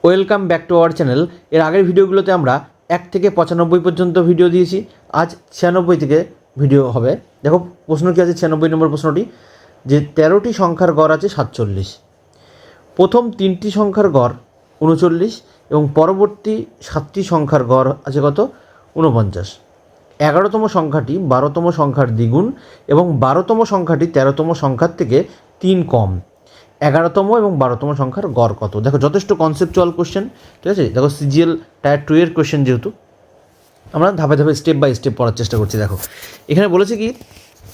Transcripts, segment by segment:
Welcome back to our channel. এর আগের ভিডিওগুলোতে আমরা 1 থেকে 95 পর্যন্ত ভিডিও দিয়েছি। আজ 96 থেকে ভিডিও হবে। দেখো প্রশ্ন কী আছে, 96 নম্বর প্রশ্নটি, যে 13টি সংখ্যার গড় আছে 47, প্রথম 3টি সংখ্যার গড় 39 এবং পরবর্তী 7টি সংখ্যার গড় আছে কত, 49। 11তম সংখ্যাটি 12তম সংখ্যার দ্বিগুণ এবং 12তম সংখ্যাটি 13তম সংখ্যার থেকে 3 কম। 11তম এবং 12তম সংখ্যার গড় কত? দেখো যথেষ্ট কনসেপচুয়াল কোশ্চেন, ঠিক আছে। দেখো সিজিএল টায়ার 2 এর কোশ্চেন, যেহেতু আমরা ধাপে ধাপে স্টেপ বাই স্টেপ পড়ার চেষ্টা করছি। দেখো এখানে বলেছে কি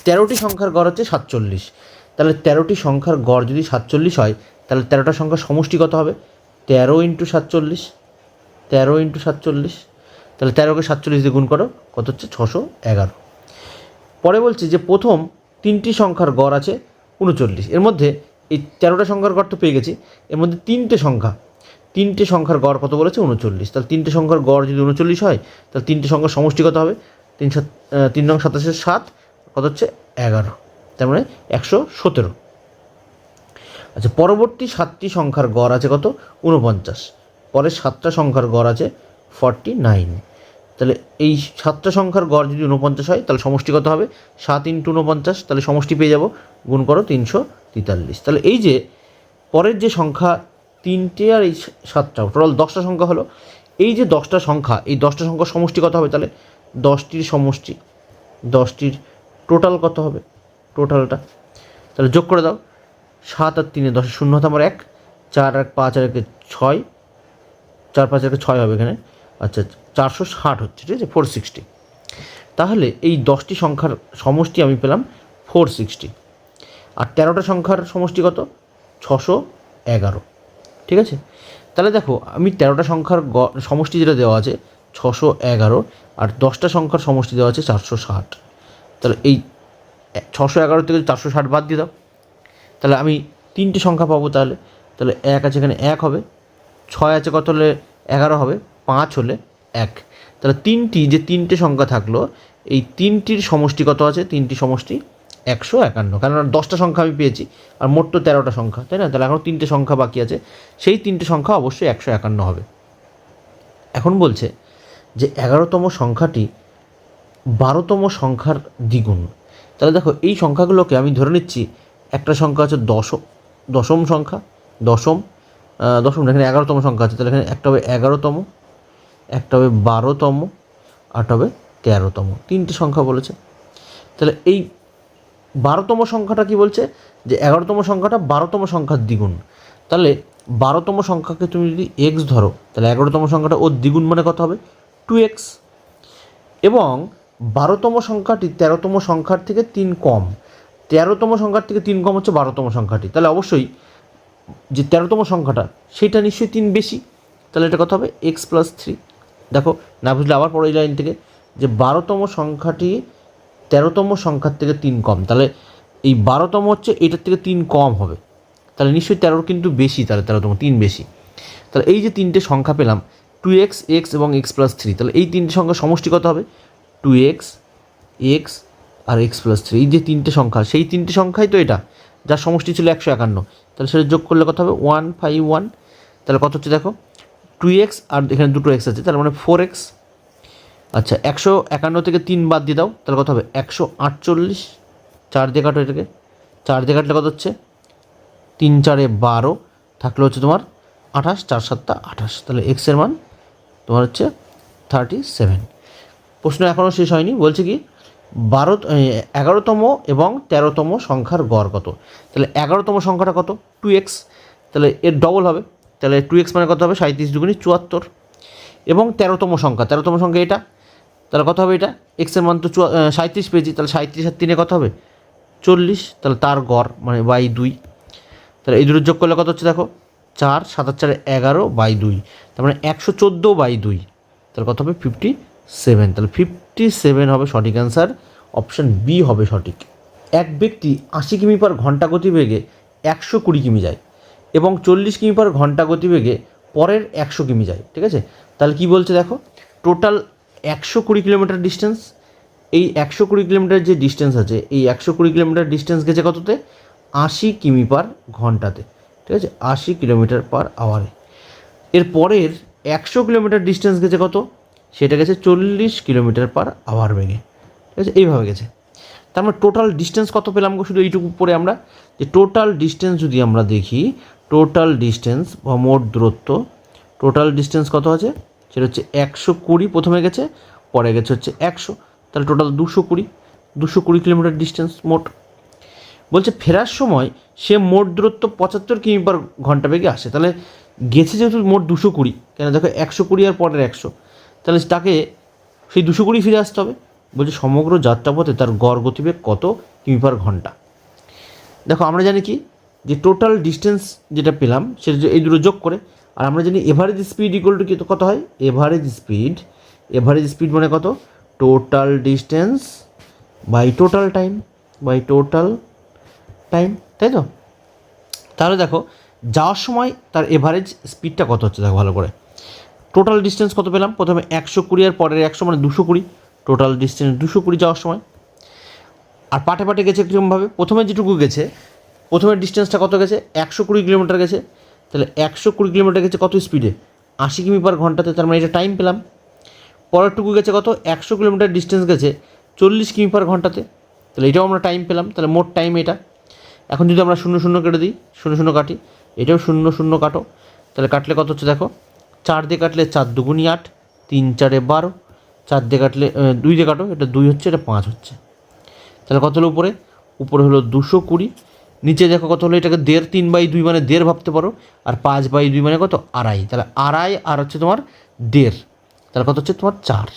13টি সংখ্যার গড় হচ্ছে 47, তাহলে 13টি সংখ্যার গড় যদি 47 হয় তাহলে 13টা সংখ্যার সমষ্টি কত হবে? 13 × 47, 13 × 47, তাহলে 13কে 47 দিয়ে গুণ করো, কত হচ্ছে? 611। পরে বলছি যে প্রথম 3টি সংখ্যার গড় আছে 39, এর মধ্যে এই 13টা সংখ্যার গড় তো পেয়ে গেছি, এর মধ্যে 3টে সংখ্যার গড় কত বলেছে? 39। তাহলে 3টে সংখ্যার গড় যদি 39 হয় তাহলে 3টে সংখ্যার সমষ্টি কত হবে? 3 নং 27 7, কত হচ্ছে? 11, তার মানে 117। আচ্ছা, পরবর্তী 7টি সংখ্যার গড় আছে কত? 49, পরের 7টা সংখ্যার গড় আছে 49। তাহলে এই 7টা সংখ্যার গড় যদি 49 হয় তাহলে সমষ্টি কত হবে? 7 × 49, তাহলে সমষ্টি পেয়ে যাব, গুণ করো 343। তাহলে এই যে পরের যে সংখ্যা 3টে আর এই 7টা, টোটাল 10টা সংখ্যা হলো। এই যে 10টা সংখ্যা, এই 10টা সংখ্যার সমষ্টি কত হবে? তাহলে 10টির সমষ্টি, 10টির টোটাল কত হবে? টোটালটা তাহলে যোগ করে দাও। 7 আর 3 10, 0 হতে আমার 1, 4 আর 5 আর 1 6, 4 5 আর ছয় হবে এখানে। আচ্ছা 460 হচ্ছে, ঠিক আছে, 460। তাহলে এই 10টি সংখ্যার সমষ্টি আমি পেলাম 460, আর 13টা সংখ্যার সমষ্টি কত? 611, ঠিক আছে। তাহলে দেখো আমি 13টা সংখ্যার সমষ্টি যেটা দেওয়া আছে 611, আর 10টা সংখ্যার সমষ্টি দেওয়া আছে 460। তাহলে এই 611 থেকে 460 বাদ দিয়ে দাও, তাহলে আমি 3টে সংখ্যা পাবো। তাহলে 1 আছে এখানে, 1 হবে, 6 আছে কত হলে 11 হবে, 5 হলে 1। তাহলে 3টে সংখ্যা থাকলো, এই 3টির সমষ্টি কত আছে? 3টি সমষ্টি 151, কারণ 10টা সংখ্যা আমি পেয়েছি আর মোট তো 13টা সংখ্যা, তাই না? তাহলে এখন 3টে সংখ্যা বাকি আছে, সেই 3টে সংখ্যা অবশ্যই 151 হবে। এখন বলছে যে 11তম সংখ্যাটি 12তম সংখ্যার দ্বিগুণ। তাহলে দেখো এই সংখ্যাগুলোকে আমি ধরে নিচ্ছি, একটা সংখ্যা আছে দশম সংখ্যা, দশম এখানে 11তম সংখ্যা আছে, তাহলে এখানে একটা হবে 11তম, একটা হবে 12তম, আরটা হবে 13তম, 3টে সংখ্যা বলেছে। তাহলে এই 12তম সংখ্যাটা কি বলছে? যে 11তম সংখ্যাটা 12তম সংখ্যার দ্বিগুণ। তাহলে 12তম সংখ্যাকে তুমি যদি এক্স ধরো, তাহলে 11তম সংখ্যাটা ওর দ্বিগুণ মানে কত হবে? 2x। এবং 12তম সংখ্যাটি 13তম সংখ্যার থেকে 3 কম, 13তম সংখ্যার থেকে 3 কম হচ্ছে 12তম সংখ্যাটি, তাহলে অবশ্যই যে 13তম সংখ্যাটা সেটা নিশ্চয়ই 3 বেশি, তাহলে এটা কত হবে? x + 3। দেখো না বুঝলে আবার পরে এই লাইন থেকে, যে 12তম সংখ্যাটি 13তম সংখ্যার থেকে 3 কম, তাহলে এই 12তম হচ্ছে এটার থেকে 3 কম হবে, তাহলে নিশ্চয়ই 13 কিন্তু বেশি, তাহলে 13তম 3 বেশি। তাহলে এই যে 3টে সংখ্যা পেলাম 2x, x এবং x + 3, তাহলে এই 3টে সংখ্যার সমষ্টি কত হবে? 2x, x আর x + 3, এই যে 3টে সংখ্যা, সেই 3টে সংখ্যাই তো এটা, যার সমষ্টি ছিল 151, তাহলে সেটা যোগ করলে কত হবে? 151। তাহলে কত হচ্ছে দেখো, 2x আর এখানে দুটো x আছে, তাহলে মানে 4x। আচ্ছা 151 থেকে 3 বাদ দিয়ে দাও, তাহলে কত হবে? 148। 4 দিয়ে কাটো এটাকে, 4 দিয়ে কাটলে কত হচ্ছে? 3 4 12, থাকলে হচ্ছে তোমার 28, 4 7 28, তাহলে x এর মান তোমার হচ্ছে 37। প্রশ্ন এখনও শেষ হয়নি, বলছে কি 11তম এবং 13তম সংখ্যার গড় কত? তাহলে 11তম সংখ্যাটা কত? 2x, তাহলে এর ডবল হবে, তাহলে 2x মানে কত হবে? 37 দুগুণী 74। এবং 13তম সংখ্যা এটা, তাহলে কত হবে? এটা এক্স এর মান তো 37 পেয়েছি, তাহলে 37 আর 3 কত হবে? 40, তাহলে তার গড় মানে /2। তাহলে এই দুটো যোগ করলে কত হচ্ছে দেখো, 4 7 আর 4 11/2, তার মানে 114/2, তাহলে কত হবে? 57। তাহলে 57 হবে সঠিক অ্যান্সার, অপশান বি হবে সঠিক। এক ব্যক্তি 80 কিমি/ঘন্টা গতিবেগে 120 কিমি যায় এবং 40 কিমি/ঘন্টা গতিবেগে পরের 100 কিমি যায়, ঠিক আছে। তাহলে কি বলছে দেখো, টোটাল 120 কিলোমিটার ডিস্টেন্স, এই 120 কিলোমিটার যে ডিস্টেন্স আছে, এই 120 কিলোমিটার ডিস্টেন্স গেছে কততে? 80 কিমি/ঘন্টাতে, ঠিক আছে, 80 কিলোমিটার/আওয়ারে। এর পরের 100 কিলোমিটার ডিস্টেন্স গেছে কত, সেটা গেছে 40 কিলোমিটার পার আওয়ার বেগে, ঠিক আছে, এইভাবে গেছে। তার মানে টোটাল ডিস্টেন্স কত পেলাম গো শুধু এইটুকু পরে আমরা, যে টোটাল ডিস্টেন্স যদি আমরা দেখি, টোটাল ডিস্টেন্স বা মোট দূরত্ব, টোটাল ডিস্টেন্স কত আছে, সেটা হচ্ছে 120 প্রথমে গেছে, পরে গেছে হচ্ছে 100, তাহলে টোটাল 220 কিলোমিটার ডিস্টেন্স মোট। বলছে ফেরার সময় সে মোট দূরত্ব 75 কিমি পার ঘন্টা বেগে আসে, তাহলে গেছে যেহেতু মোট 220, কেন দেখো 120 আর পরের 100, তাহলে তাকে সেই 220 ফিরে আসতে হবে। বলছে সমগ্র যাত্রাপথে তার গড় গতিবেগ কত কিমি পার ঘন্টা। দেখো আমরা জানি কি, যে টোটাল ডিস্টেন্স যেটা পেলাম সেটা এই দুটো যোগ করে, আর আমরা জানি এভারেজ স্পিড ইকুয়াল টু কত হয়, এভারেজ স্পিড মানে কত, total distance by total time, তাই তো। তাহলে দেখো যাওয়ার সময় তার এভারেজ স্পিডটা কত হচ্ছে, দেখো ভালো করে। টোটাল ডিস্টেন্স কত পেলাম, প্রথমে 120 আর পরের 100 মানে 220, টোটাল ডিস্টেন্স 220 যাওয়ার সময়। আর পাটে পাটে গেছে কীরকমভাবে, প্রথমে যেটুকু গেছে, প্রথমের ডিস্টেন্সটা কত গেছে, 120 কিলোমিটার গেছে, তাহলে 120 কিলোমিটার গেছে কত স্পিডে, 80 কিমি পার ঘন্টাতে, তার মানে এটা টাইম পেলাম। পরেরটুকু গেছে কত, 100 কিলোমিটার ডিস্টেন্স গেছে 40 কিমি পার ঘন্টাতে, তাহলে এটাও আমরা টাইম পেলাম, তাহলে মোট টাইম এটা। এখন যদি আমরা 0 কেটে দিই, 0 কাটি, এটাও 0 কাটো, তাহলে কাটলে কত হচ্ছে দেখো, 4 দিয়ে কাটলে 4 দুগুণি 8, 3 4 12, 4 দিয়ে কাটলে 2 দিয়ে কাটো, এটা 2 হচ্ছে, এটা 5 হচ্ছে, তাহলে কত হলো উপরে হলো 220, নিচে দেখো কত হলো, এটাকে 1.5, 3/2 মানে 1.5 ভাবতে পারো, আর 5/2 মানে কত, 2.5, তাহলে 2.5 আর হচ্ছে তোমার 1.5, তাহলে কত হচ্ছে তোমার 4,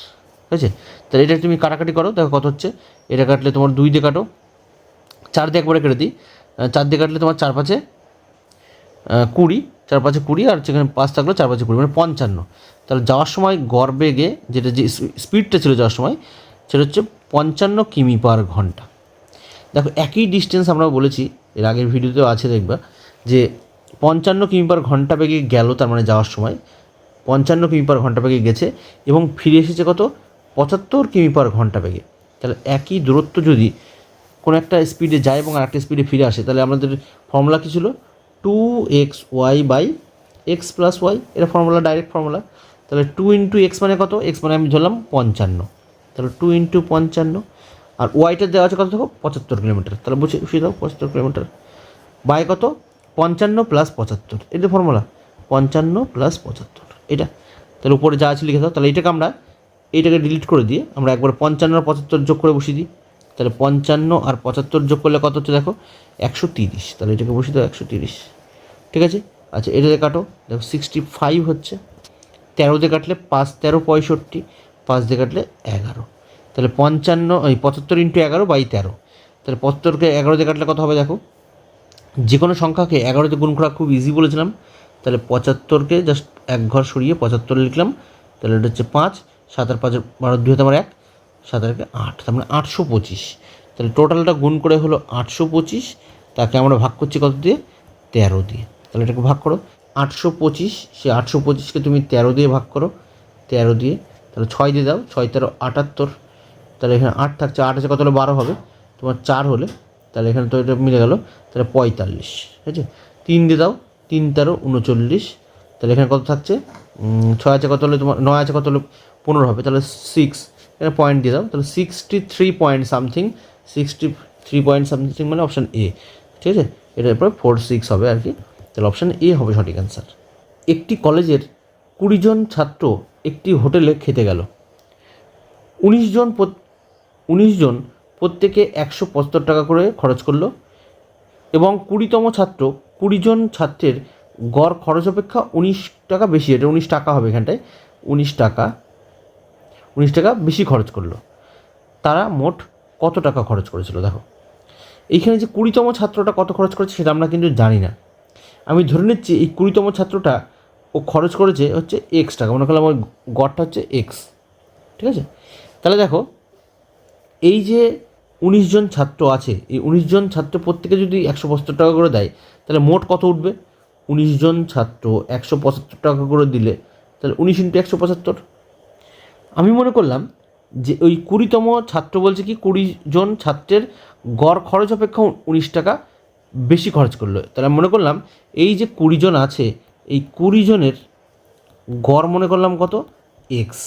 ঠিক আছে। তাহলে এটা তুমি কাটাকাটি করো, দেখো কত হচ্ছে, এটা কাটলে তোমার 2 দিয়ে কাটো, 4 দিয়ে একবারে কেটে দিই, 4 দিয়ে কাটলে তোমার 4 5 20, 4 5 20, আর সেখানে 5 থাকলো, 4 5 20 মানে 55। তাহলে যাওয়ার সময় গড় বেগে যেটা যে স্পিডটা ছিল যাওয়ার সময়, সেটা হচ্ছে 55 কিমি পার ঘন্টা। দেখো একই ডিস্টেন্স আমরা বলেছি, এর আগের ভিডিওতেও আছে দেখবা, যে 55 কিমি পার ঘন্টা বেগে গেল, তার মানে যাওয়ার সময় 55 কিমি পার ঘন্টা বেগে গেছে, এবং ফিরে এসেছে কত, 75 কিমি পার ঘন্টা বেগে। তাহলে একই দূরত্ব যদি কোনো একটা স্পিডে যায় এবং আরেকটা স্পিডে ফিরে আসে, তাহলে আমাদের ফর্মুলা কী ছিল, 2xy/x + y, এটা ফর্মুলা, ডাইরেক্ট ফর্মুলা। তাহলে 2 × x মানে কত, x মানে আমি ধরলাম 55, তাহলে 2 × 55, আর ওয়াইটা দেওয়া আছে কত দেখো, 75 কিলোমিটার, তাহলে বসিয়ে দাও 75 কিলোমিটার বাই কত, 55 + 75, এটা ফর্মুলা, 55 + 75 এটা। তাহলে উপরে যা আছে লিখে দাও। তাহলে এইটাকে ডিলিট করে দিয়ে আমরা একবার 55 আর 75 যোগ করে বসিয়ে দিই, তাহলে 55 আর 75 যোগ করলে কত হচ্ছে দেখো, 130, তাহলে এটাকে বসিয়ে দাও 130, ঠিক আছে। আচ্ছা এটাতে কাটো, দেখো 65 হচ্ছে, 13 দিয়ে কাটলে 5 13 65, 5 দিয়ে কাটলে 11, তাহলে 75 × 11/13, তাহলে 75কে 11 দিয়ে কাটলে কত হবে দেখো, যে কোনো সংখ্যাকে 11 গুণ করা খুব ইজি বলেছিলাম, তাহলে 75কে জাস্ট এক ঘর সরিয়ে 75 লিখলাম, তাহলে এটা হচ্ছে 5, 7 আর 5 12, 2 হাতে আমার 1, 7 আর 8, তার মানে 825, তাহলে টোটালটা গুণ করে হলো 825, তাকে আমরা ভাগ করছি কত দিয়ে, 13 দিয়ে, তাহলে এটাকে ভাগ করো 825, সে 825কে তুমি 13 দিয়ে ভাগ করো, 13 দিয়ে, তাহলে 6 দিয়ে দাও, 6 13 78, তাহলে এখানে 8 থাকছে, 8 আছে কত হলে 12 হবে তোমার, 4 হলে, তাহলে এখানে তো এটা মিলে গেল, তাহলে 45, ঠিক আছে। 3 দিয়ে দাও, 3 13 39, তাহলে এখানে কত থাকছে, 6 আছে কত হলে তোমার, 9 আছে কত হলে 15 হবে, তাহলে 6, এখানে পয়েন্ট দিয়ে দাও, তাহলে 63 পয়েন্ট সামথিং, 63 পয়েন্ট সামথিং মানে অপশান এ, ঠিক আছে। এটার পরে 46 হবে আর কি, তাহলে অপশান এ হবে সঠিক অ্যান্সার। একটি কলেজের 20 জন ছাত্র একটি হোটেলে খেতে গেল, 19 জন প্রত্যেকে 175 টাকা করে খরচ করলো, এবং 20তম ছাত্র 20 জন ছাত্রের গড় খরচ অপেক্ষা 19 টাকা বেশি, এটা 19 টাকা হবে এখানটায়, 19 টাকা বেশি খরচ করলো, তারা মোট কত টাকা খরচ করেছিল। দেখো এইখানে যে 20তম ছাত্রটা কত খরচ করেছে সেটা আমরা কিন্তু জানি না, আমি ধরে নিচ্ছি এই 20তম ছাত্রটা ও খরচ করেছে হচ্ছে x টাকা, মনে করলাম ওর গড়টা হচ্ছে x, ঠিক আছে। তাহলে দেখো এই যে 19 জন ছাত্র আছে, এই 19 জন ছাত্র প্রত্যেকে যদি 175 টাকা করে দেয়, তাহলে মোট কত উঠবে, 19 জন ছাত্র 175 টাকা করে দিলে, তাহলে 19 × 175, আমি মনে করলাম যে ওই 20তম ছাত্র বলছে কি 20 জন ছাত্রের গড় খরচ অপেক্ষা 19 টাকা বেশি খরচ করলো, তাহলে আমি মনে করলাম এই যে 20 জন আছে, এই 20 জনের গড় মনে করলাম কত এক্স,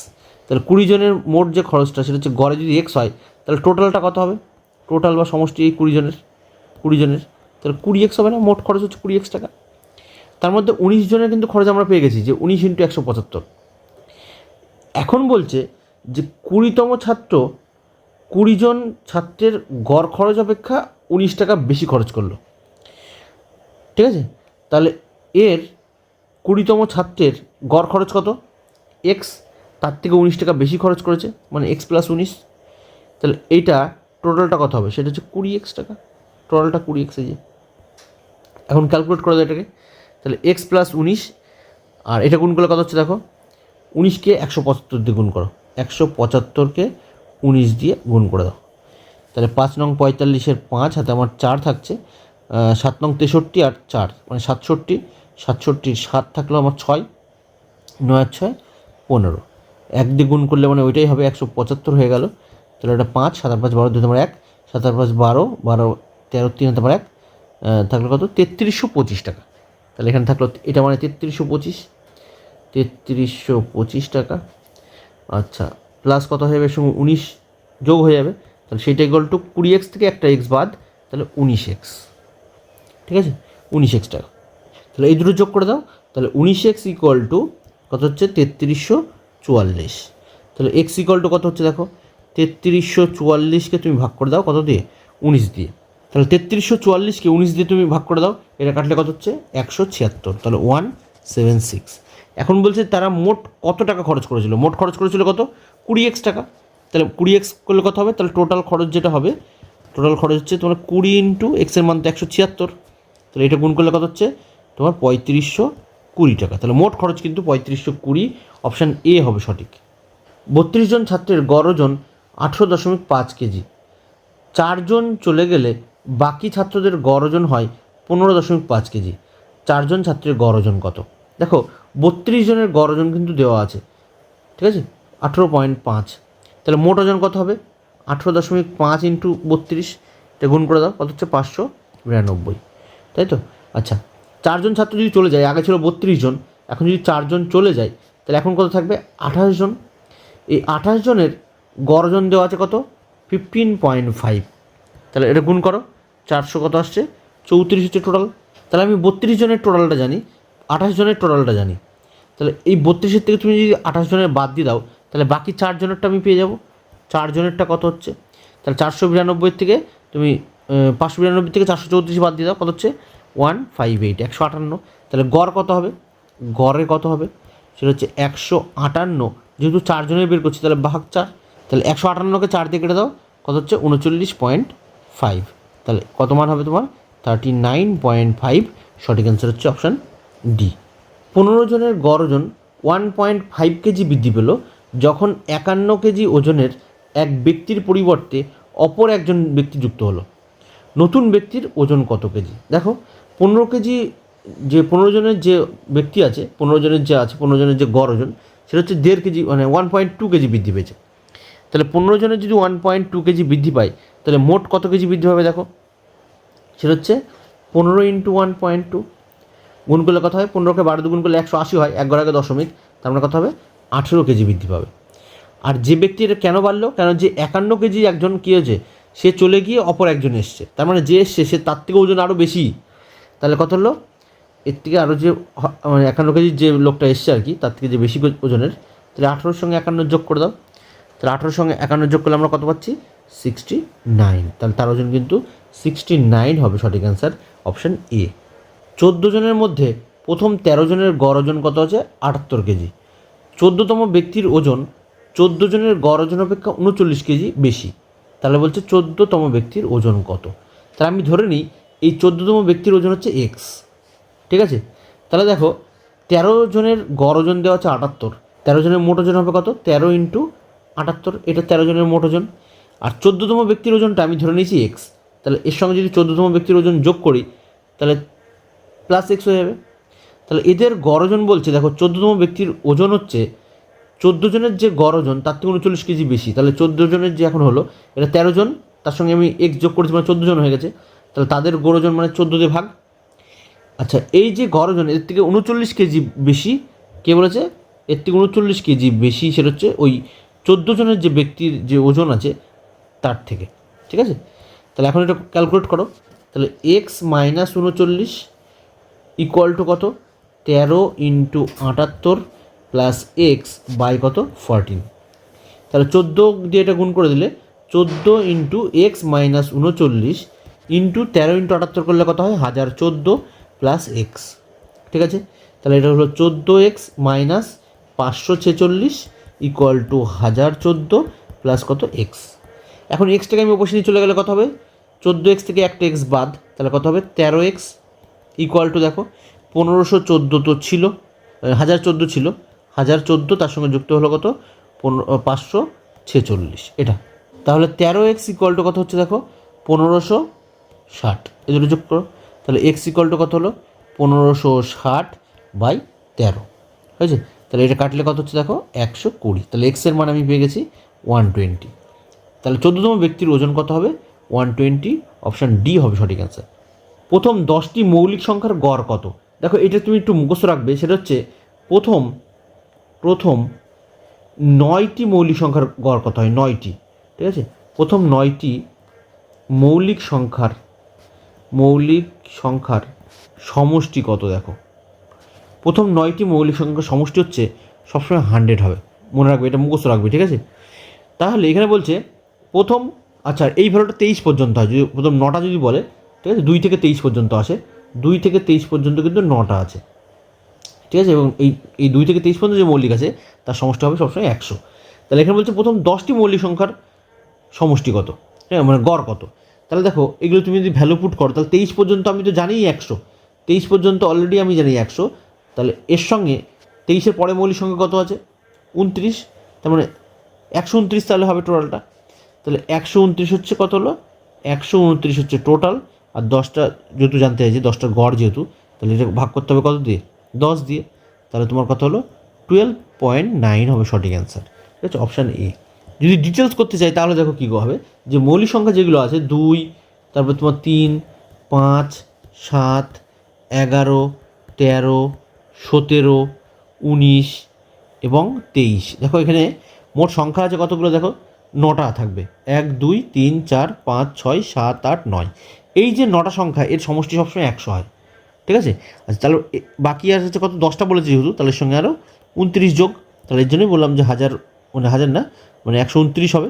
তাহলে 20 জনের মোট যে খরচটা সেটা হচ্ছে গড়ে যদি এক্স হয় তাহলে টোটালটা কত হবে, টোটাল বা সমষ্টি এই 20 জনের তাহলে 20x হবে না, মোট খরচ হচ্ছে 20x টাকা। তার মধ্যে 19 জনের কিন্তু খরচ আমরা পেয়ে গেছি যে 19 × 175। এখন বলছে যে 20তম ছাত্র 20 জন ছাত্রের গড় খরচ অপেক্ষা 19 টাকা বেশি খরচ করলো, ঠিক আছে। তাহলে এর 20তম ছাত্রের গড় খরচ কত এক্স, তার থেকে 19 টাকা বেশি খরচ করেছে মানে এক্স প্লাস 19। তাহলে এইটা টোটালটা কত হবে, সেটা হচ্ছে 20x টাকা, টোটালটা 20x এই যে। এখন ক্যালকুলেট করা যায় এটাকে, তাহলে এক্স প্লাস 19 আর এটা গুণ করলে কত হচ্ছে দেখো, 19কে 175 দিয়ে গুণ করো, 175কে 19 দিয়ে গুণ করে দাও, তাহলে 5 নং 45-এর 5 হাতে আমার 4 থাকছে, 7 নং 63 আর 4 মানে 67, 67 7 থাকলো আমার 6, 9 আর 6 15, 1 দিয়ে গুণ করলে মানে ওইটাই হবে 175 হয়ে গেল। তাহলে এটা 5, 7 আর 5 12, 2 তোমার 1, 7 আর 5 12, 12 13 3 তোমার 1, থাকলো কত 3325 টাকা। তাহলে এখানে থাকলো এটা মানে 3325 টাকা। আচ্ছা প্লাস কত হয়ে যাবে, সঙ্গে 19 যোগ হয়ে যাবে, তাহলে সেইটা ইকুয়াল টু 20x থেকে একটা এক্স বাদ, তাহলে 19x, ঠিক আছে 19x টাকা। তাহলে এই দুটো যোগ করে দাও, তাহলে 19x ইকুয়াল টু কত হচ্ছে 3344। তাহলে x ইকুয়াল টু কত হচ্ছে দেখো, 3344কে তুমি ভাগ করে দাও কত দিয়ে, 19 দিয়ে। তাহলে 3344কে 19 দিয়ে তুমি ভাগ করে দাও, এটা কাটলে কত হচ্ছে 176, তাহলে 176। এখন বলছে তারা মোট কত টাকা খরচ করেছিল, মোট খরচ করেছিল কত 20x টাকা। তাহলে 20x করলে কত হবে, তাহলে টোটাল খরচ যেটা হবে, টোটাল খরচ হচ্ছে তোমার 20 × x এর মান তো 176, তাহলে এটা গুণ করলে কত হচ্ছে তোমার 3520 টাকা। তাহলে মোট খরচ কিন্তু 3520, অপশান এ হবে সঠিক। 32 জন ছাত্রের গড় ওজন 18.5 কেজি, 4 জন চলে গেলে বাকি ছাত্রদের গড় ওজন হয় 15.5 কেজি, 4 জন ছাত্রের গড় ওজন কত। দেখো 32 জনের গড় ওজন কিন্তু দেওয়া আছে, ঠিক আছে 18.5, তাহলে মোট ওজন কত হবে 18.5 × 32, এটা গুণ করে দাও কত হচ্ছে 592, তাই তো। আচ্ছা 4 জন ছাত্র যদি চলে যায়, আগে ছিল 32 জন, এখন যদি 4 জন চলে যায় তাহলে এখন কত থাকবে 28 জন। এই 28 জনের গড় ওজন দেওয়া আছে কত 15.5, তাহলে এটা গুণ করো 400 কত আসছে 34 হচ্ছে টোটাল। তাহলে আমি 32 জনের টোটালটা জানি, 28 জনের টোটালটা জানি, তাহলে এই 32-এর থেকে তুমি যদি 28 জনের বাদ দিয়ে দাও তাহলে বাকি 4 জনেরটা আমি পেয়ে যাবো। 4 জনেরটা কত হচ্ছে, তাহলে 492 থেকে তুমি 592 থেকে 434 বাদ দিয়ে দাও, কত হচ্ছে 158, 158। তাহলে গড় কত হবে, গড়ে কত হবে সেটা হচ্ছে 158, যেহেতু 4 জনের বের করছি তাহলে ভাগ 4, তাহলে 158কে 4 দিয়ে কেটে দাও কত হচ্ছে 39.5, তাহলে কত মান হবে তোমার 39.5, সঠিক অ্যান্সার হচ্ছে অপশান ডি। 15 জনের গড় ওজন 1.5 কেজি বৃদ্ধি পেল যখন 51 কেজি ওজনের এক ব্যক্তির পরিবর্তে অপর একজন ব্যক্তি যুক্ত হলো, নতুন ব্যক্তির ওজন কত কেজি। দেখো 15 কেজি যে 15 জনের যে ব্যক্তি আছে, 15 জনের যে আছে 15 জনের যে গড় ওজন সেটা হচ্ছে 1.5 কেজি মানে 1.2 কেজি বৃদ্ধি পেয়েছে। তাহলে 15 জনের যদি 1.2 কেজি বৃদ্ধি পায় তাহলে মোট কত কেজি বৃদ্ধি হবে দেখো, সেটা হচ্ছে 15 × 1.2, গুণ করলে কত হয় 15কে 12 দিয়ে গুণ করলে 180 হয়, 1 ঘর আগে দশমিক, তার মানে কত হবে 18 কেজি বৃদ্ধি পাবে। আর যে ব্যক্তি এটা কেন বাড়লো, কেন যে 51 কেজি একজন কী হয়েছে সে চলে গিয়ে অপর একজন এসছে, তার মানে যে এসছে সে তার থেকে ওজন আরও বেশি, তাহলে কত হলো এর থেকে আরও যে মানে 51 কেজির যে লোকটা এসছে আর কি তার থেকে যে বেশি ওজনের, তাহলে 18-র সঙ্গে 51 যোগ করে দাও, তাহলে 18-র সঙ্গে 51 যোগ করলে আমরা কত পাচ্ছি 69, তাহলে তার ওজন কিন্তু 69 হবে সঠিক অ্যান্সার অপশান এ। 14 জনের মধ্যে প্রথম 13 জনের গড় ওজন কত আছে 78 কেজি, 14তম ব্যক্তির ওজন 14 জনের গড় ওজন অপেক্ষা 39 কেজি বেশি, তাহলে বলছে 14তম ব্যক্তির ওজন কত। তাহলে আমি ধরে নিই এই 14তম ব্যক্তির ওজন হচ্ছে এক্স, ঠিক আছে। তাহলে দেখো 13 জনের গড় ওজন দেওয়া আছে 78, 13 জনের মোট ওজন হবে কত 13 × 78, এটা 13 জনের মোট ওজন। আর 14তম ব্যক্তির ওজনটা আমি ধরে নিয়েছি এক্স, তাহলে এর সঙ্গে যদি 14তম ব্যক্তির ওজন যোগ করি তাহলে প্লাস এক্স হয়ে যাবে। তাহলে এদের গড় ওজন বলছে দেখো 14তম ব্যক্তির ওজন হচ্ছে 14 জনের যে গড় ওজন তার থেকে 39 কেজি বেশি, তাহলে 14 জনের যে এখন হলো এটা 13 জন, তার সঙ্গে আমি এক্স যোগ করেছি মানে 14 জন হয়ে গেছে, তাহলে তাদের গড় ওজন মানে 14 দিয়ে ভাগ। আচ্ছা এই যে গড় ওজন এর থেকে 39 কেজি বেশি কে বলেছে এর থেকে 39 কেজি বেশি, সেটা হচ্ছে ওই 14 জনের যে ব্যক্তির যে ওজন আছে তার থেকে, ঠিক আছে। তাহলে এখন এটা ক্যালকুলেট করো। তাহলে এক্স মাইনাস 39 ইকুয়াল টু কত, 13 ইন্টু 78 প্লাস এক্স বাই কত 14। তাহলে 14 দিয়ে এটা গুণ করে দিলে 14 into x minus 39 into 13 into 78 করলে কত হয় 1014 প্লাস এক্স, ঠিক আছে। তাহলে এটা হলো 14x minus 546 equal to 1014 plus কত এক্স। এখন এক্সটাকে আমি অবশ্যই চলে গেলে কত হবে, 14x থেকে একটা এক্স বাদ, তাহলে কত হবে 13x ইকুয়াল টু দেখো 1514 তো ছিল, 1014 ছিল, 1014 তার সঙ্গে যুক্ত হলো কত 546 এটা। তাহলে 13x ইকুয়াল টু কত হচ্ছে দেখো 1560, এই দুটো যোগ করো। তাহলে এক্স ইকুয়াল টু কত হলো 1560 বাই 13 হয়েছে। তাহলে এটা কাটলে কত হচ্ছে দেখো 120। তাহলে এক্সের মান আমি পেয়ে গেছি 120। তাহলে 14তম ব্যক্তির ওজন কত হবে 120, অপশান ডি হবে সঠিক অ্যান্সার। প্রথম 10টি মৌলিক সংখ্যার গড় কত, দেখো এটা তুমি একটু মুখস্থ রাখবে। সেটা হচ্ছে প্রথম 9টি মৌলিক সংখ্যার গড় কত হয়, 9টি, ঠিক আছে। প্রথম 9টি মৌলিক সংখ্যার সমষ্টি কত, দেখো প্রথম 9টি মৌলিক সংখ্যার সমষ্টি হচ্ছে সবসময় 100 হবে, মনে রাখবে, এটা মুখস্থ রাখবে, ঠিক আছে। তাহলে এখানে বলছে প্রথম, আচ্ছা এই ভ্যালুটা 23 পর্যন্ত হয়, যদি প্রথম 9টা যদি বলে, ঠিক আছে, 2 থেকে 23 পর্যন্ত আসে, 2 থেকে 23 পর্যন্ত কিন্তু 9টা আছে, ঠিক আছে। এবং এই 2 থেকে 23 পর্যন্ত যে মৌলিক আছে তার সমষ্টি হবে সবসময় 100। তাহলে এখানে বলছে প্রথম 10টি মৌলিক সংখ্যার সমষ্টি কত, হ্যাঁ মানে গড় কত। তাহলে দেখো এগুলো তুমি যদি ভ্যালু পুট করো, তাহলে 23 পর্যন্ত আমি তো জানিই 100, 23 পর্যন্ত অলরেডি আমি জানি 100। তাহলে এর সঙ্গে 23-এর পরে মৌলিক সংখ্যা কত আছে 29, তার মানে 129 তাহলে হবে টোটালটা। তাহলে 129 হচ্ছে কত হলো 129 হচ্ছে টোটাল, আর 10টা যেহেতু জানতে চাইছি 10টার গড় যেহেতু, তাহলে এটা ভাগ করতে হবে কত দিয়ে 10 দিয়ে। তাহলে তোমার কত হলো 12.9 হবে সঠিক অ্যান্সার, ঠিক আছে, অপশান এ। যদি ডিটেলস করতে চাই তাহলে দেখো কী হবে, যে মৌলিক সংখ্যা যেগুলো আছে 2, তারপর তোমার 3, 5, 7, 11, 13, 17, 19 এবং 23। দেখো এখানে মোট সংখ্যা আছে কতগুলো, দেখো 9টা থাকবে, 1 2 3 4 5 6 7 8 9। এই যে 9টা সংখ্যা এর সমষ্টি সবসময় 100 হয়, ঠিক আছে। আচ্ছা তাহলে বাকি আর হচ্ছে কত 10টা বলেছে যেহেতু, তাহলে এর সঙ্গে আরও 29 যোগ, তাহলে এর জন্যই বললাম যে 1000 না মানে 129 হবে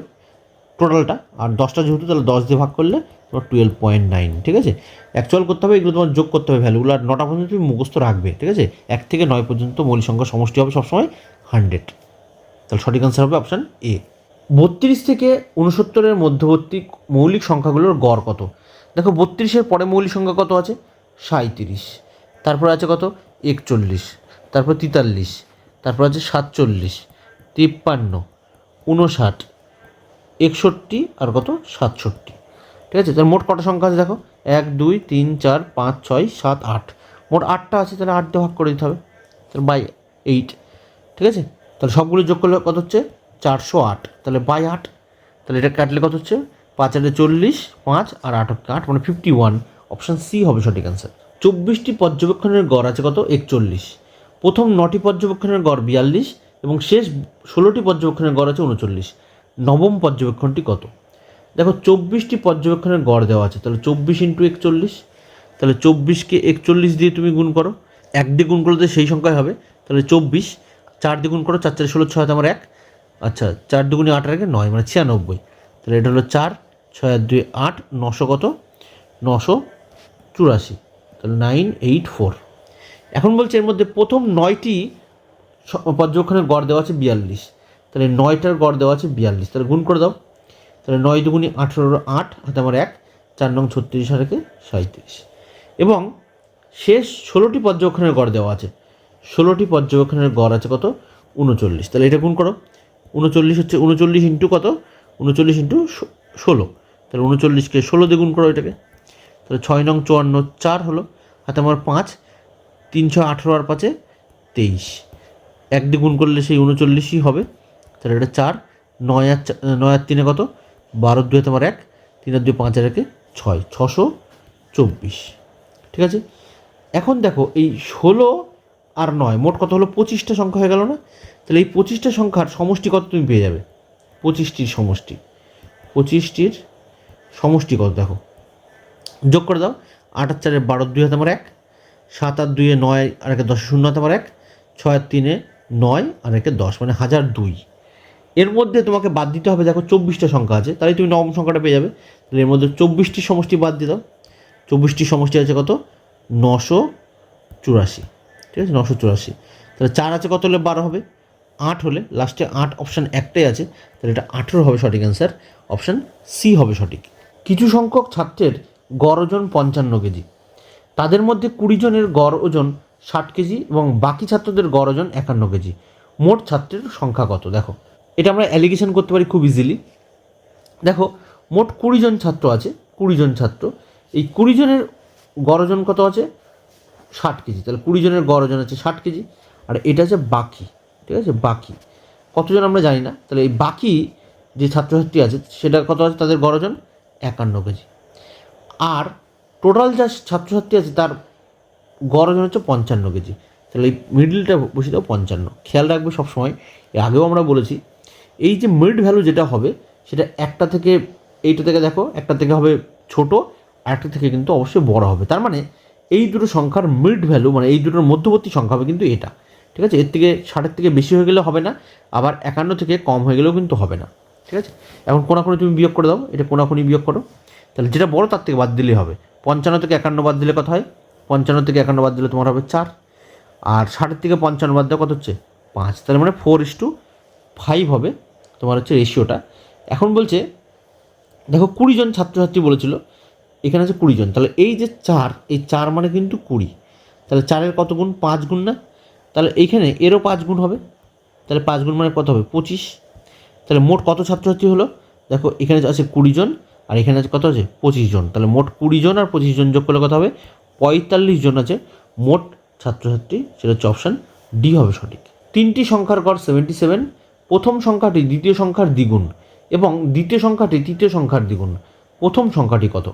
টোটালটা, আর 10টা যেহেতু তাহলে 10 দিয়ে ভাগ করলে তোমার 12.9, ঠিক আছে। অ্যাকচুয়াল করতে হবে, এগুলো তোমার যোগ করতে হবে ভ্যালুগুলো, আর 9টা পর্যন্ত তুমি মুখস্থ রাখবে, ঠিক আছে। 1 থেকে 9 পর্যন্ত মৌলিক সংখ্যার সমষ্টি হবে সবসময় 100। তাহলে সঠিক অ্যান্সার হবে অপশান এ। 32 থেকে 69-এর মধ্যবর্তী মৌলিক সংখ্যাগুলোর গড় কত, দেখো 32-এর পরে মৌলিক সংখ্যা কত আছে 37, তারপর আছে কত 41, তারপর 43, তারপর আছে 47, 53, 59, 61 আর কত 67, ঠিক আছে। তাহলে মোট কটা সংখ্যা আছে দেখো 1 2 3 4 5 6 7 8, মোট 8টা আছে, তাহলে 8 দিয়ে ভাগ করে দিতে হবে, তাহলে বাই 8, ঠিক আছে। তাহলে সবগুলো যোগ করলে কত হচ্ছে 408, তাহলে বাই 8, তাহলে এটা কাটলে কত হচ্ছে 5 8 40, 5 আর 8 8 মানে 51, অপশান সি হবে সঠিক অ্যান্সার। 24টি পর্যবেক্ষণের গড় আছে কত 41, প্রথম 9টি পর্যবেক্ষণের গড় 42 এবং শেষ 16টি পর্যবেক্ষণের গড় আছে 39, নবম পর্যবেক্ষণটি কত। দেখো 24টি পর্যবেক্ষণের গড় দেওয়া আছে, তাহলে 24 ইন্টু 41, তাহলে 24কে 41 দিয়ে তুমি গুণ করো, 1 দিয়ে গুণ করলে তো সেই সংখ্যায় হবে, তাহলে 24, 4 দিয়ে গুণ করো, 4 4 16 6 আমার 1, আচ্ছা 4 দুগুণে 8 আর 1 9 মানে 96, তাহলে এটা হলো 4 6 আর 2 8, 900 কত 984, তাহলে 984। এখন বলছে এর মধ্যে প্রথম 9টি পর্যবেক্ষণের গড় দেওয়া আছে 42, তাহলে 9টার গড় দেওয়া আছে 42, তাহলে গুণ করে দাও, তাহলে 9 দুগুণে 18 8 হাতে আমার 1, 4 নং 36 আর 37, এবং শেষ 16টি পর্যবেক্ষণের গড় দেওয়া আছে, 16টি পর্যবেক্ষণের গড় আছে কত 39, তাহলে এটা গুণ করো, 39 হচ্ছে 39 ইন্টু কত 39 ইন্টু 16, তাহলে 39কে 16 দিয়ে গুণ করো এটাকে, তাহলে 6 নং 54 4 হলো, হাতে আমার 5, 3 6 18 আর 5 23, 1 দিয়ে গুণ করলে সেই 39ই হবে, তাহলে এটা 4, 9 আর 3 কত 12 2 তোমার 1, 3 আর 2 5 আর 1 6, 624, ঠিক আছে। এখন দেখো এই 16 আর 9, মোট কত হলো? 25টা সংখ্যা হয়ে গেল না? তাহলে এই 25টা সংখ্যার সমষ্টি কত তুমি পেয়ে যাবে? 25টির সমষ্টি, 25টির সমষ্টি কত দেখো, যোগ করে দাও। 8 আর 4 12, 2 হাতে আমার 1, 7 আর 2 9 আর 1 10, 0 হাতে আমার 1, 6 আর 3 9 আর 1 10, মানে 1002। এর মধ্যে তোমাকে বাদ দিতে হবে, দেখো 24টা সংখ্যা আছে, তাহলে তুমি নবম সংখ্যাটা পেয়ে যাবে। তাহলে এর মধ্যে 24টির সমষ্টি বাদ দিয়ে দাও। 24টির সমষ্টি আছে কত? 984, ঠিক আছে, 984। তাহলে 4 আছে কত হলে 12 হবে? 8 হলে, লাস্টে 8 অপশান একটাই আছে, তাহলে এটা 18 হবে সঠিক অ্যান্সার, অপশান সি হবে সঠিক। কিছু সংখ্যক ছাত্রের গড় ওজন 55 কেজি, তাদের মধ্যে 20 জনের গড় ওজন 60 কেজি এবং বাকি ছাত্রদের গড় ওজন 51 কেজি, মোট ছাত্রের সংখ্যা কত? দেখো এটা আমরা অ্যালিগেশন করতে পারি খুব ইজিলি। দেখো মোট 20 জন ছাত্র আছে, 20 জন ছাত্র, এই 20 জনের গড় ওজন কত আছে? 60 কেজি, তাহলে 20 জনের গড় ওজন আছে 60 কেজি, আর এটা আছে বাকি, ঠিক আছে, বাকি কতজন আমরা জানি না, তাহলে এই বাকি যে ছাত্রছাত্রী আছে সেটা কত আছে? তাদের গড় ওজন 51 কেজি। আর টোটাল যা ছাত্রছাত্রী আছে তার গড় ওজন হচ্ছে 55 কেজি, তাহলে এই মিডলটা বসে দাও 55। খেয়াল রাখবে সবসময়, এর আগেও আমরা বলেছি, এই যে মিড ভ্যালু যেটা হবে সেটা একটা থেকে, এইটা থেকে দেখো একটা থেকে হবে ছোট, আর একটা থেকে কিন্তু অবশ্যই বড় হবে। তার মানে এই দুটো সংখ্যার মিড ভ্যালু, মানে এই দুটোর মধ্যবর্তী সংখ্যা হবে কিন্তু এটা, ঠিক আছে। এর থেকে 60-এর থেকে বেশি হয়ে গেলেও হবে না, আবার 51 থেকে কম হয়ে গেলেও কিন্তু হবে না, ঠিক আছে। এখন কোনাকুনি তুমি বিয়োগ করে দাও, এটা কোনাকুনি বিয়োগ করো, তাহলে যেটা বড় তার থেকে বাদ দিলেই হবে। 55 থেকে 51 বাদ দিলে কত হয়? 55 থেকে 51 বাদ দিলে তোমার হবে 4, আর 60-এর থেকে 55 বাদ দেওয়া কত হচ্ছে? 5, তার মানে 4:5 হবে তোমার হচ্ছে রেশিওটা। এখন বলছে দেখো 20 জন ছাত্রছাত্রী বলেছিল, এখানে আছে 20 জন, তাহলে এই যে 4, এই 4 মানে কিন্তু 20, তাহলে 4-এর কত গুণ? 5 গুণ না? তাহলে এইখানে এরও 5 গুণ হবে, তাহলে 5 গুণ মানে কত হবে? 25। তাহলে মোট কত ছাত্রছাত্রী হলো? দেখো এখানে আছে 20 জন, আর এখানে আছে কত আছে? 25 জন, তাহলে মোট 20 জন আর 25 জন যোগ করলে কত হবে? 45 জন আছে মোট ছাত্রছাত্রী, সেটা হচ্ছে অপশান ডি হবে সঠিক। 3টি সংখ্যার গড় 77, প্রথম সংখ্যাটি দ্বিতীয় সংখ্যার দ্বিগুণ এবং দ্বিতীয় সংখ্যাটি তৃতীয় সংখ্যার দ্বিগুণ, প্রথম সংখ্যাটি কত?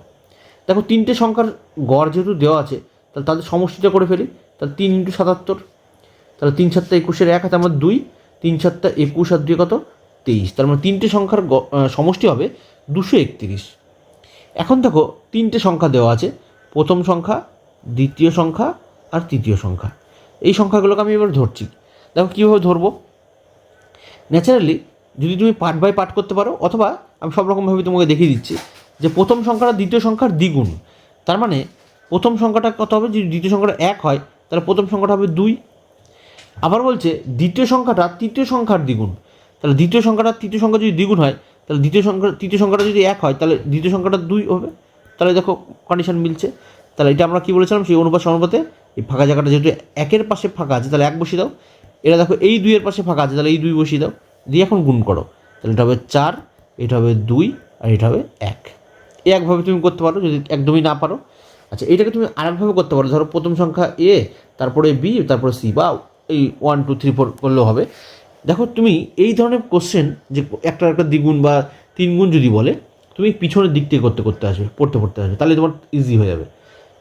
দেখো 3টে সংখ্যার গড় যেহেতু দেওয়া আছে, তাহলে তাদের সমষ্টিটা করে ফেলি, তাহলে 3 × 77, তাহলে 3 × 7 = 21, 1 হাতে আমার 2, 3 × 7 = 21 আর 2 কত? 23, তার মানে 3টে সংখ্যার সমষ্টি হবে 231। এখন দেখো 3টে সংখ্যা দেওয়া আছে, প্রথম সংখ্যা, দ্বিতীয় সংখ্যা আর তৃতীয় সংখ্যা। এই সংখ্যাগুলোকে আমি এবার ধরছি। দেখো কীভাবে ধরবো, ন্যাচারালি যদি তুমি পার্ট বাই পার্ট করতে পারো, অথবা আমি সব রকমভাবে তোমাকে দেখিয়ে দিচ্ছি যে প্রথম সংখ্যাটা দ্বিতীয় সংখ্যার দ্বিগুণ, তার মানে প্রথম সংখ্যাটা কত হবে? যদি দ্বিতীয় সংখ্যাটা 1 হয় তাহলে প্রথম সংখ্যাটা হবে 2। আবার বলছে দ্বিতীয় সংখ্যাটা তৃতীয় সংখ্যার দ্বিগুণ, তাহলে দ্বিতীয় সংখ্যাটা তৃতীয় সংখ্যা যদি দ্বিগুণ হয়, তাহলে তৃতীয় সংখ্যাটা যদি 1 হয় তাহলে দ্বিতীয় সংখ্যাটা 2 হবে। তাহলে দেখো কন্ডিশন মিলছে। তাহলে এটা আমরা কী বলেছিলাম? সেই অনুপাতে এই ফাঁকা জায়গাটা যেহেতু 1-এর পাশে ফাঁকা আছে তাহলে 1 বসিয়ে দাও, এটা দেখো এই 2-এর পাশে ফাঁকা আছে তাহলে এই 2 বসিয়ে দাও, দিয়ে এখন গুণ করো, তাহলে এটা হবে 4, এটা হবে 2 আর এটা হবে 1। একভাবে তুমি করতে পারো যদি একদমই না পারো। আচ্ছা, এটাকে তুমি আরেকভাবে করতে পারো, ধরো প্রথম সংখ্যা এ, তারপরে বি, তারপরে সি, বা এই 1 2 3 4 করলেও হবে। দেখো তুমি এই ধরনের কোশ্চেন যে একটা দ্বিগুণ বা 3 গুণ যদি বলে, তুমি পিছনের দিক থেকে করতে আসবে, পড়তে আসবে, তাহলে তোমার ইজি হয়ে যাবে।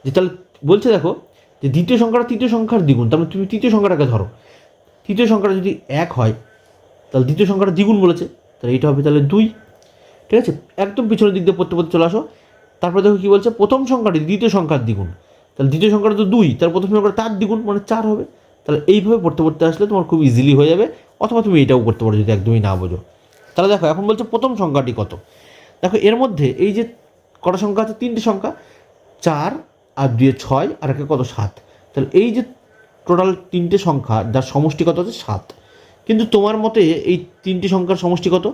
যে তাহলে বলছে দেখো যে দ্বিতীয় সংখ্যাটা তৃতীয় সংখ্যার দ্বিগুণ, তার মানে তুমি তৃতীয় সংখ্যাটাকে ধরো, তৃতীয় সংখ্যাটা যদি 1 হয় তাহলে দ্বিতীয় সংখ্যাটা দ্বিগুণ বলেছে, তাহলে এইটা হবে তাহলে 2, ঠিক আছে। একদম পিছনের দিক দিয়ে পড়তে চলে আসো। তারপরে দেখো কী বলছে, প্রথম সংখ্যাটি দ্বিতীয় সংখ্যার দ্বিগুণ, তাহলে দ্বিতীয় সংখ্যাটা তো 2, তার প্রথম সংখ্যাটা তার দ্বিগুণ মানে 4 হবে। তাহলে এইভাবে পড়তে আসলে তোমার খুব ইজিলি হয়ে যাবে, অথবা তুমি এটাও করতে পারো যদি একদমই না বোঝো। তাহলে দেখো এখন বলছে প্রথম সংখ্যাটি কত। দেখো এর মধ্যে এই যে কটা সংখ্যা আছে? 3টে সংখ্যা, 4 আর 2 6 আর 1 কত? 7। তাহলে এই যে টোটাল 3টে সংখ্যা যার সমষ্টি কত আছে? 7। কিন্তু তোমার মতে এই 3টে সংখ্যার সমষ্টি কত?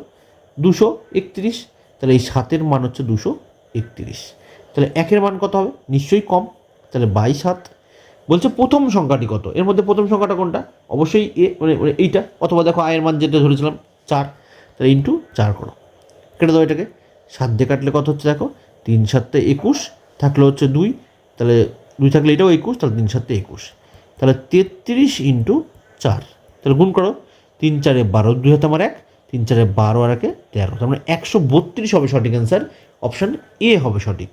231। তাহলে এই 7-এর মান হচ্ছে 231। তাহলে 1-এর মান কত হবে? নিশ্চয়ই কম, তাহলে 7। বলছে প্রথম সংখ্যাটি কত, এর মধ্যে প্রথম সংখ্যাটা কোনটা? অবশ্যই এ, মানে এইটা, অথবা দেখো আয়ের মান যেটা ধরেছিলাম 4, তাহলে ইন্টু 4 করো, কেটে দাও এটাকে। 7 দিয়ে কাটলে কত হচ্ছে? দেখো 3 7 21, থাকলে হচ্ছে 2, তাহলে 2 থাকলে এটাও 21, তাহলে 3 7 21, তাহলে 33 × 4, তাহলে গুণ করো, 3 4 12, 2 হাতে আমার 1, 3 4 12 আর 1 13, তার মানে 132 হবে সঠিক অ্যান্সার, অপশান এ হবে সঠিক।